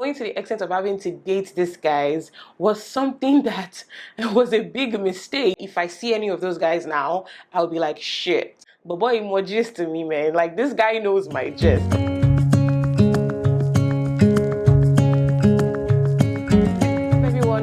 going to the extent of having to date these guys was something that was a big mistake. If I see any of those guys now, I'll be like, shit. But boy, more gist to me, man. Like, this guy knows my gist.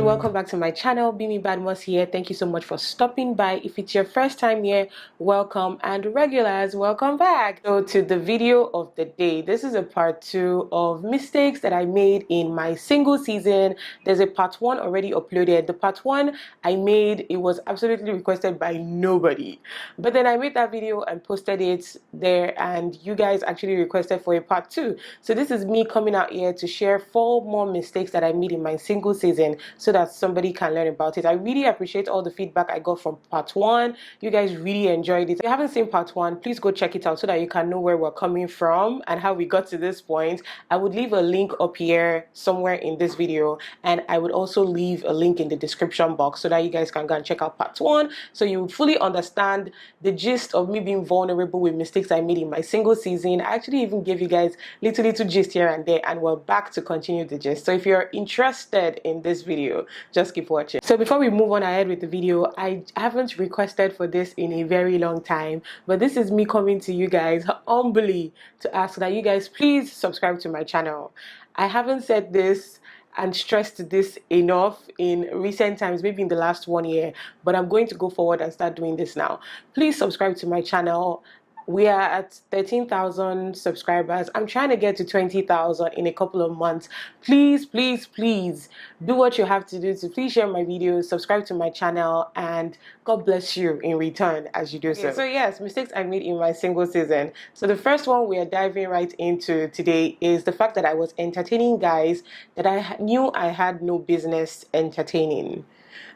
Welcome back to my channel. Bemi Badmus here. Thank you so much for stopping by. If it's your first time here, welcome, and regulars, welcome back. So to the video of the day. This is a part 2 of mistakes that I made in my single season. There's a part 1 already uploaded. The part 1 I made, it was absolutely requested by nobody, but then I made that video and posted it there, and you guys actually requested for a part 2. So this is me coming out here to share 4 more mistakes that I made in my single season, so that somebody can learn about it. I really appreciate all the feedback I got from part 1. You guys really enjoyed it. If you haven't seen part 1, please go check it out so that you can know where we're coming from and how we got to this point. I would leave a link up here somewhere in this video, and I would also leave a link in the description box so that you guys can go and check out part 1, so you fully understand the gist of me being vulnerable with mistakes I made in my single season. I actually even gave you guys little gist here and there, and we're back to continue the gist. So if you're interested in this video, just keep watching. So before we move on ahead with the video, I haven't requested for this in a very long time, but this is me coming to you guys humbly to ask that you guys please subscribe to my channel. I haven't said this and stressed this enough in recent times, maybe in the last 1 year, but I'm going to go forward and start doing this now. Please subscribe to my channel. We are at 13,000 subscribers. I'm trying to get to 20,000 in a couple of months. Please, please, please do what you have to do to please share my videos, subscribe to my channel, and God bless you in return as you do so. So yes, mistakes I made in my single season. So the first one we are diving right into today is the fact that I was entertaining guys that I knew I had no business entertaining.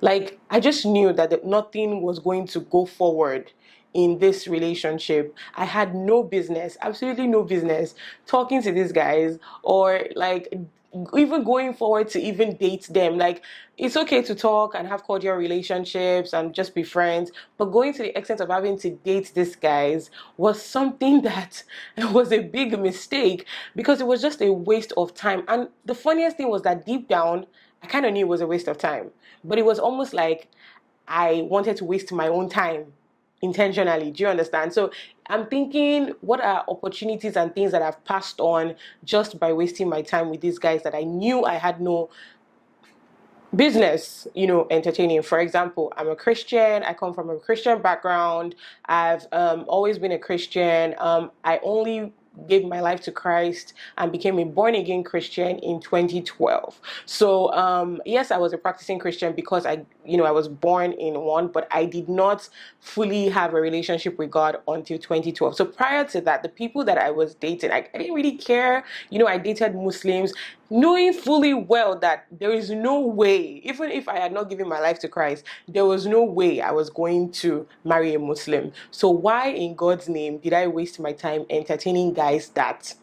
Like, I just knew that nothing was going to go forward in this relationship. I had no business, absolutely no business talking to these guys, or like even going forward to even date them. Like, it's okay to talk and have cordial relationships and just be friends, but going to the extent of having to date these guys was something that was a big mistake, because it was just a waste of time. And the funniest thing was that deep down, I kind of knew it was a waste of time, but it was almost like I wanted to waste my own time intentionally. Do you understand? So I'm thinking, what are opportunities and things that I've passed on just by wasting my time with these guys that I knew I had no business, entertaining? For example, I'm a Christian. I come from a Christian background. I've always been a Christian. I only gave my life to Christ and became a born-again Christian in 2012. So yes, I was a practicing Christian because I was born in one, but I did not fully have a relationship with God until 2012. So prior to that, the people that I was dating, I didn't really care. I dated Muslims, knowing fully well that there is no way, even if I had not given my life to Christ, there was no way I was going to marry a Muslim. So why in God's name did I waste my time entertaining guys that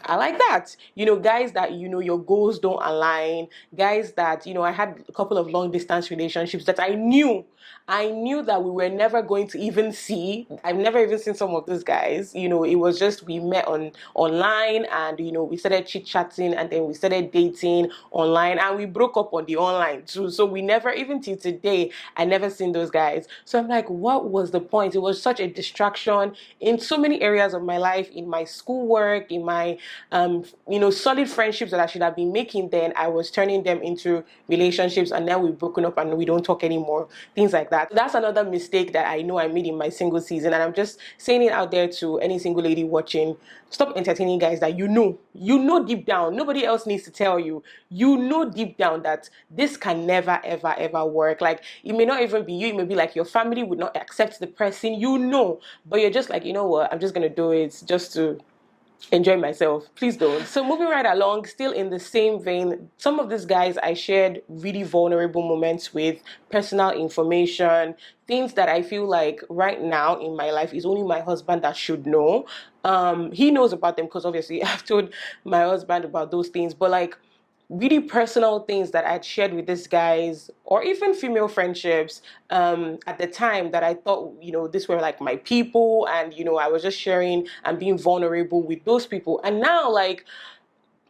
I like that? Guys that, your goals don't align, guys that, I had a couple of long distance relationships that I knew that we were never going to even see. I've never even seen some of those guys. It was just, we met online, and, we started chit-chatting, and then we started dating online, and we broke up on the online too. So we never, even till today, I never seen those guys. So I'm like, what was the point? It was such a distraction in so many areas of my life, in my schoolwork, in my solid friendships that I should have been making then. I was turning them into relationships, and now we've broken up and we don't talk anymore. Things like that. That's another mistake that I know I made in my single season, and I'm just saying it out there to any single lady watching. Stop entertaining guys that you know deep down, nobody else needs to tell you, deep down that this can never ever work. Like, it may not even be you, it may be like your family would not accept the person, but you're just like, you know what, I'm just gonna do it just to enjoy myself. Please don't. So moving right along, still in the same vein, some of these guys I shared really vulnerable moments with, personal information, things that I feel like right now in my life is only my husband that should know. He knows about them because obviously I've told my husband about those things, but like really personal things that I'd shared with these guys, or even female friendships at the time, that I thought, these were like my people, and, I was just sharing and being vulnerable with those people. And now, like,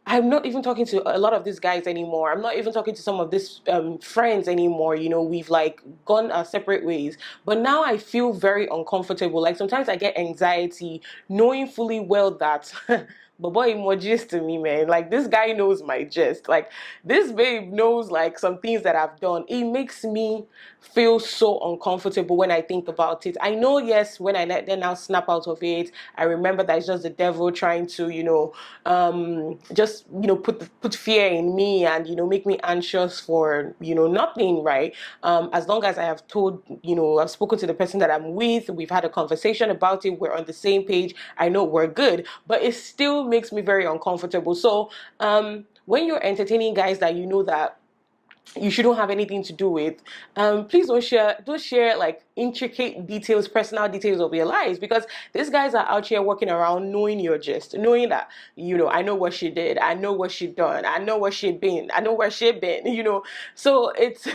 I'm not even talking to a lot of these guys anymore. I'm not even talking to some of these friends anymore. You know, we've like gone our separate ways. But now I feel very uncomfortable. Like sometimes I get anxiety knowing fully well that but boy more gist to me, man. Like this guy knows my gist. Like this babe knows like some things that I've done. It makes me feel so uncomfortable when I think about it. I know, yes, when I let them now snap out of it, I remember that it's just the devil trying to, just put fear in me and make me anxious for nothing, right? As long as I have told, I've spoken to the person that I'm with, we've had a conversation about it, we're on the same page, I know we're good, but it still makes me very uncomfortable. So when you're entertaining guys that you know that you shouldn't have anything to do with, please don't share like intricate details, personal details of your lives, because these guys are out here walking around knowing your gist, knowing that I know what she did, I know what she done, I know what she been, I know where she been, so it's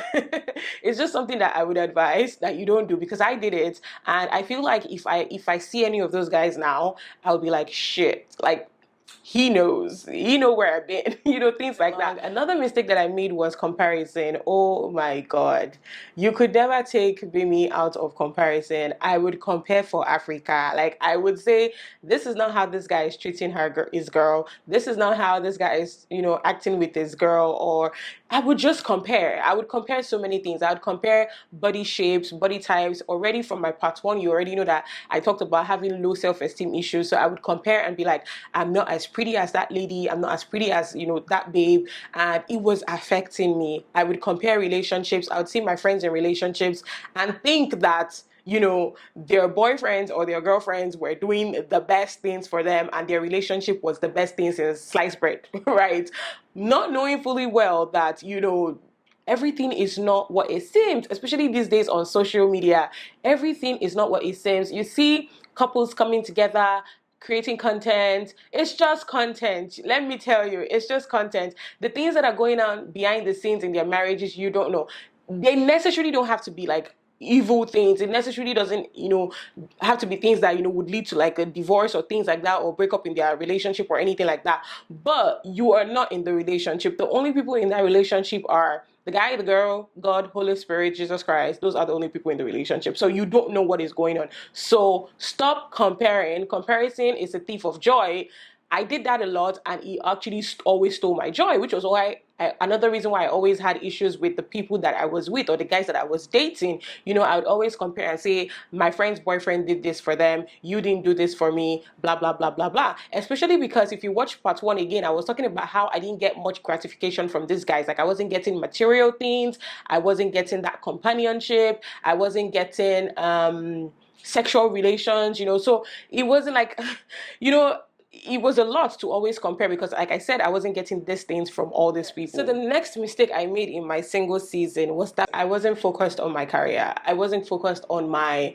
it's just something that I would advise that you don't do, because I did it, and I feel like if I see any of those guys now, I'll be like, shit, like he know where I've been, things like that. Another mistake that I made was comparison. Oh my god, you could never take Bemi out of comparison. I would compare for Africa. Like I would say, this is not how this guy is treating his girl, this is not how this guy is acting with his girl. Or I would just compare. I would compare so many things. I would compare body shapes, body types. Already from my part one, you already know that I talked about having low self-esteem issues. So I would compare and be like, I'm not as pretty as that lady, I'm not as pretty as that babe, and it was affecting me. I would compare relationships. I would see my friends in relationships and think that their boyfriends or their girlfriends were doing the best things for them, and their relationship was the best thing since sliced bread, right? Not knowing fully well that everything is not what it seems, especially these days on social media. Everything is not what it seems. You see couples coming together, creating content. It's just content. Let me tell you, it's just content. The things that are going on behind the scenes in their marriages, you don't know. They necessarily don't have to be like evil things. It necessarily doesn't have to be things that would lead to like a divorce or things like that, or break up in their relationship or anything like that. But you are not in the relationship. The only people in that relationship are the guy, the girl, God, Holy Spirit, Jesus Christ. Those are the only people in the relationship. So you don't know what is going on. So stop comparing. Comparison is a thief of joy. I did that a lot, and it actually always stole my joy, which was why another reason why I always had issues with the people that I was with or the guys that I was dating. I would always compare and say, my friend's boyfriend did this for them, you didn't do this for me, blah, blah, blah, blah, blah. Especially because if you watch part one again, I was talking about how I didn't get much gratification from these guys. Like I wasn't getting material things, I wasn't getting that companionship, I wasn't getting sexual relations, so it wasn't like, it was a lot to always compare, because like I said, I wasn't getting these things from all these people. So the next mistake I made in my single season was that I wasn't focused on my career. I wasn't focused on my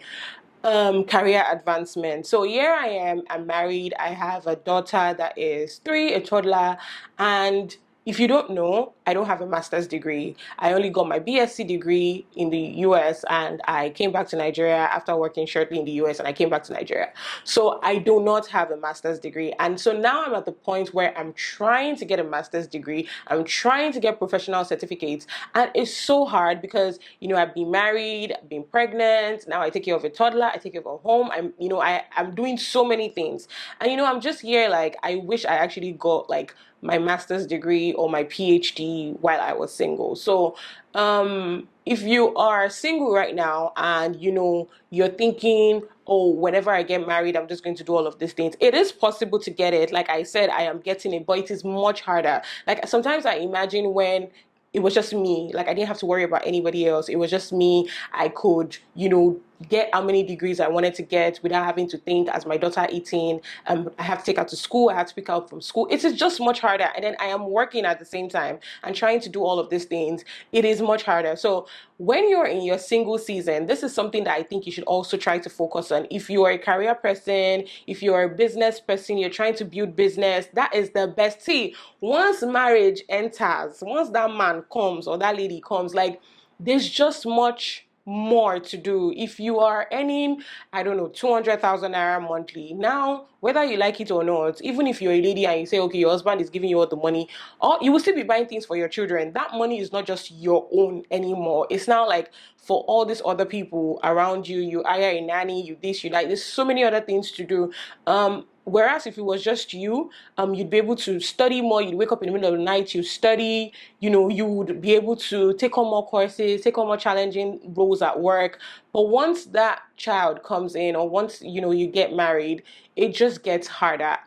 career advancement. So here I am, I'm married, I have a daughter that is 3, a toddler, and if you don't know, I don't have a master's degree. I only got my BSc degree in the US, and I came back to Nigeria after working shortly in the US, and I came back to Nigeria. So I do not have a master's degree. And so now I'm at the point where I'm trying to get a master's degree. I'm trying to get professional certificates. And it's so hard because, I've been married, I've been pregnant, now I take care of a toddler, I take care of a home. I'm doing so many things. And, I'm just here like, I wish I actually got like my master's degree or my PhD while I was single. So if you are single right now and you're thinking, oh, whenever I get married, I'm just going to do all of these things, it is possible to get it. Like I said, I am getting it, but it is much harder. Like sometimes I imagine when it was just me, like I didn't have to worry about anybody else, it was just me, I could get how many degrees I wanted to get without having to think, as my daughter 18, I have to take her to school, I have to pick her up from school. It is just much harder. And then I am working at the same time and trying to do all of these things. It is much harder. So when you're in your single season, this is something that I think you should also try to focus on. If you are a career person, if you're a business person, you're trying to build business, that is the best. See, once marriage enters, once that man comes or that lady comes, like there's just much more to do. If you are earning, I don't know, 200,000 naira monthly, now whether you like it or not, even if you're a lady and you say, okay, your husband is giving you all the money, or you will still be buying things for your children, that money is not just your own anymore. It's now like for all these other people around you. You hire a nanny, you this, you like, there's so many other things to do. Whereas if it was just you, you'd be able to study more. You'd wake up in the middle of the night, you study, you would be able to take on more courses, take on more challenging roles at work. But once that child comes in, or once, you get married, it just gets harder.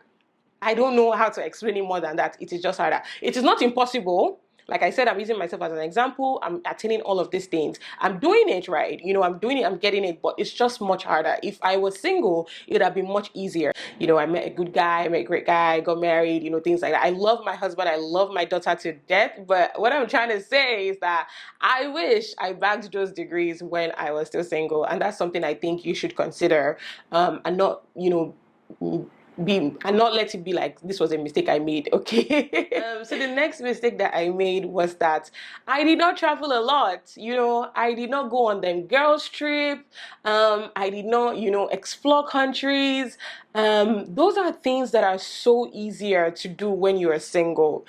I don't know how to explain it more than that. It is just harder. It is not impossible. Like I said, I'm using myself as an example. I'm attaining all of these things. I'm doing it right. I'm doing it, I'm getting it, but it's just much harder. If I was single, it would have been much easier. I met a good guy, I met a great guy, got married, things like that. I love my husband, I love my daughter to death. But what I'm trying to say is that I wish I bagged those degrees when I was still single. And that's something I think you should consider, and not, and not let it be like this was a mistake I made. Okay. So the next mistake that I made was that I did not travel a lot. I did not go on them girls trip. I did not explore countries. Those are things that are so easier to do when you are single.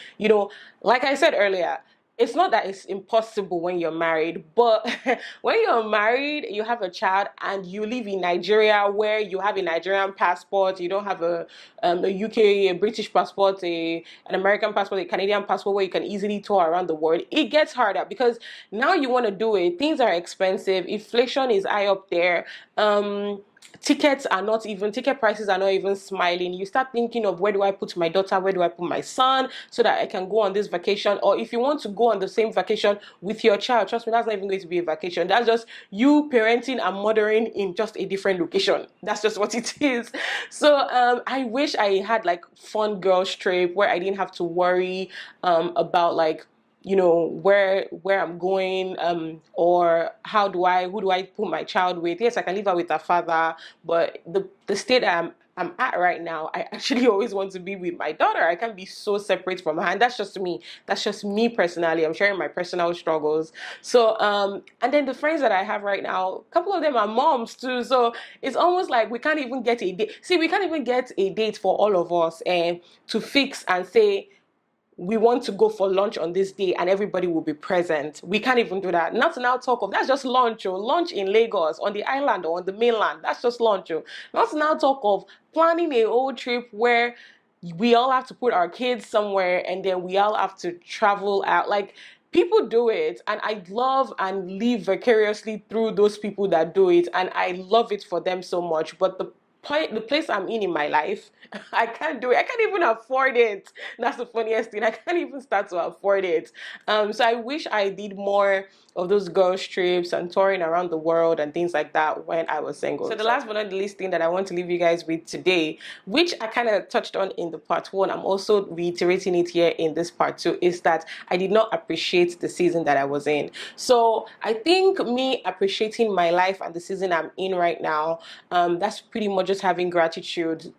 Like I said earlier, it's not that it's impossible when you're married, but when you're married, you have a child, and you live in Nigeria, where you have a Nigerian passport, you don't have a UK, a British passport, an American passport, a Canadian passport, where you can easily tour around the world. It gets harder because now you want to do it. Things are expensive. Inflation is high up there. Ticket prices are not even smiling. You start thinking of, where do I put my daughter, where do I put my son, so that I can go on this vacation. Or if you want to go on the same vacation with your child, trust me, that's not even going to be a vacation. That's just you parenting and mothering in just a different location. That's just what it is. So I wish I had like fun girls trip where I didn't have to worry about like where I'm going, or who do I put my child with. Yes, I can leave her with her father, but the state I'm at right now, I actually always want to be with my daughter. I can't be so separate from her, and that's just me. That's just me personally. I'm sharing my personal struggles. So and then the friends that I have right now, a couple of them are moms too. So it's almost like we can't even get a date. See, we can't even get a date for all of us, and to fix and say, we want to go for lunch on this day and everybody will be present. We can't even do that. Not to now talk of, that's just lunch, lunch in Lagos, on the island or on the mainland. That's just lunch. Not to now talk of planning a whole trip where we all have to put our kids somewhere and then we all have to travel out. Like, people do it, and I love and live vicariously through those people that do it, and I love it for them so much. But the place I'm in my life, I can't do it. I can't even afford it. That's the funniest thing. I can't even start to afford it. So I wish I did more of those girls trips and touring around the world and things like that when I was single. So the last but not the least thing that I want to leave you guys with today, which I kind of touched on in the part one, I'm also reiterating it here in this part two, is that I did not appreciate the season that I was in. So I think me appreciating my life and the season I'm in right now, that's pretty much just having gratitude,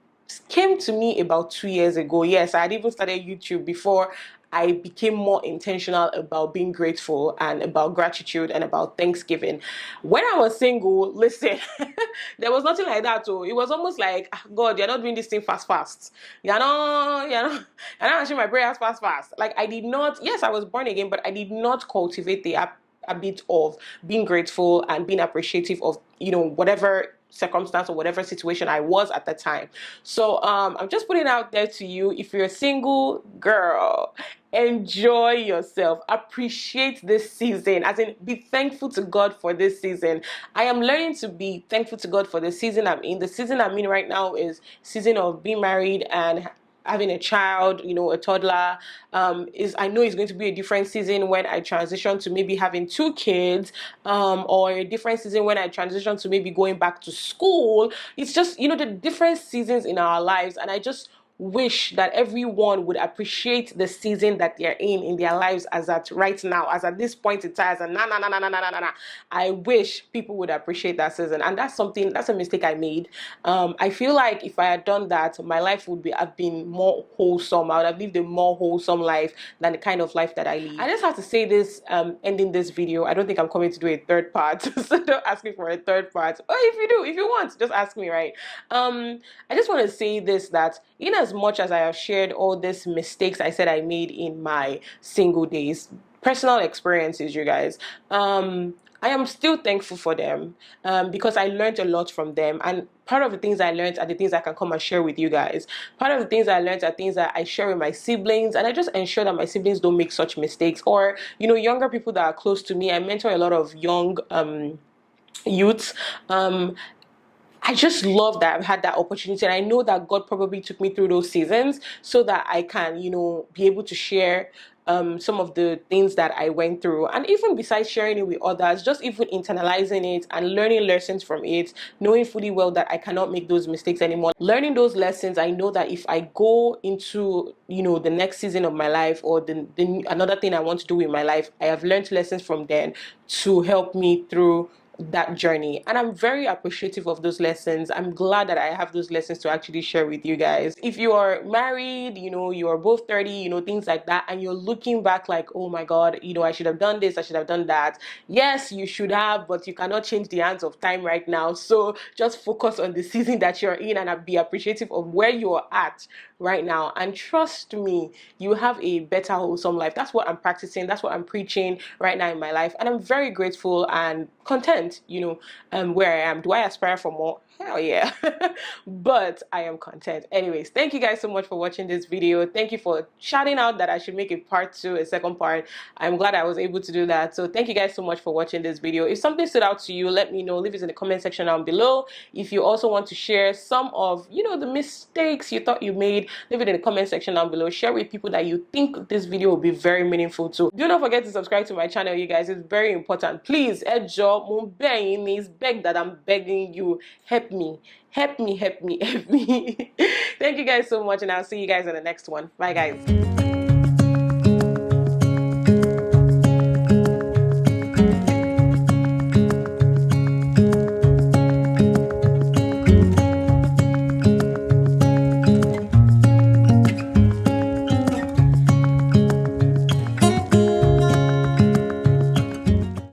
came to me about 2 years ago. Yes, I had even started YouTube before I became more intentional about being grateful and about gratitude and about Thanksgiving. When I was single, listen, there was nothing like that. Oh, it was almost like, God, you're not doing this thing fast. You're not answering my prayers fast. Like, I did not, yes, I was born again, but I did not cultivate a bit of being grateful and being appreciative of, whatever circumstance or whatever situation I was at the time. So I'm just putting it out there to you. If you're a single girl, enjoy yourself, appreciate this season, as in be thankful to God for this season. I am learning to be thankful to God for the season I'm in. The season I'm in right now is season of being married and having a child, a toddler. I know it's going to be a different season when I transition to maybe having 2 kids, or a different season when I transition to maybe going back to school. It's just, the different seasons in our lives, and I just wish that everyone would appreciate the season that they're in their lives as at right now, as at this point in time, as a I wish people would appreciate that season. And that's a mistake I made. I feel like if I had done that, my life would have been more wholesome. I would have lived a more wholesome life than the kind of life that I lead. I just have to say this, ending this video. I don't think I'm coming to do a third part, so don't ask me for a third part. Or if you want, just ask me, right? I just want to say this, that in as much as I have shared all these mistakes I said I made in my single days, personal experiences, you guys, I am still thankful for them, because I learned a lot from them. And part of the things I learned are the things I can come and share with you guys. Part of the things I learned are things that I share with my siblings, and I just ensure that my siblings don't make such mistakes. Or, younger people that are close to me. I mentor a lot of young youths. I just love that I've had that opportunity, and I know that God probably took me through those seasons so that I can, be able to share some of the things that I went through. And even besides sharing it with others, just even internalizing it and learning lessons from it, knowing fully well that I cannot make those mistakes anymore. Learning those lessons, I know that if I go into, the next season of my life, or another thing I want to do in my life, I have learned lessons from then to help me through that journey. And I'm very appreciative of those lessons. I'm glad that I have those lessons to actually share with you guys. If you are married, you are both 30, things like that, and you're looking back like, oh my God, I should have done this, I should have done that. Yes, you should have, but you cannot change the hands of time right now. So just focus on the season that you're in and be appreciative of where you're at right now. And trust me, you have a better, wholesome life. That's what I'm practicing. That's what I'm preaching right now in my life. And I'm very grateful and content, where I am. Do I aspire for more? Hell yeah. But I am content. Anyways, thank you guys so much for watching this video. Thank you for shouting out that I should make a part 2, a second part. I'm glad I was able to do that. So thank you guys so much for watching this video. If something stood out to you, let me know. Leave it in the comment section down below. If you also want to share some of, the mistakes you thought you made, leave it in the comment section down below. Share with people that you think this video will be very meaningful to. Do not forget to subscribe to my channel, you guys. It's very important. Please, beg that I'm begging you. Help me. Help me, help me, help me. Thank you guys so much, and I'll see you guys in the next one. Bye, guys.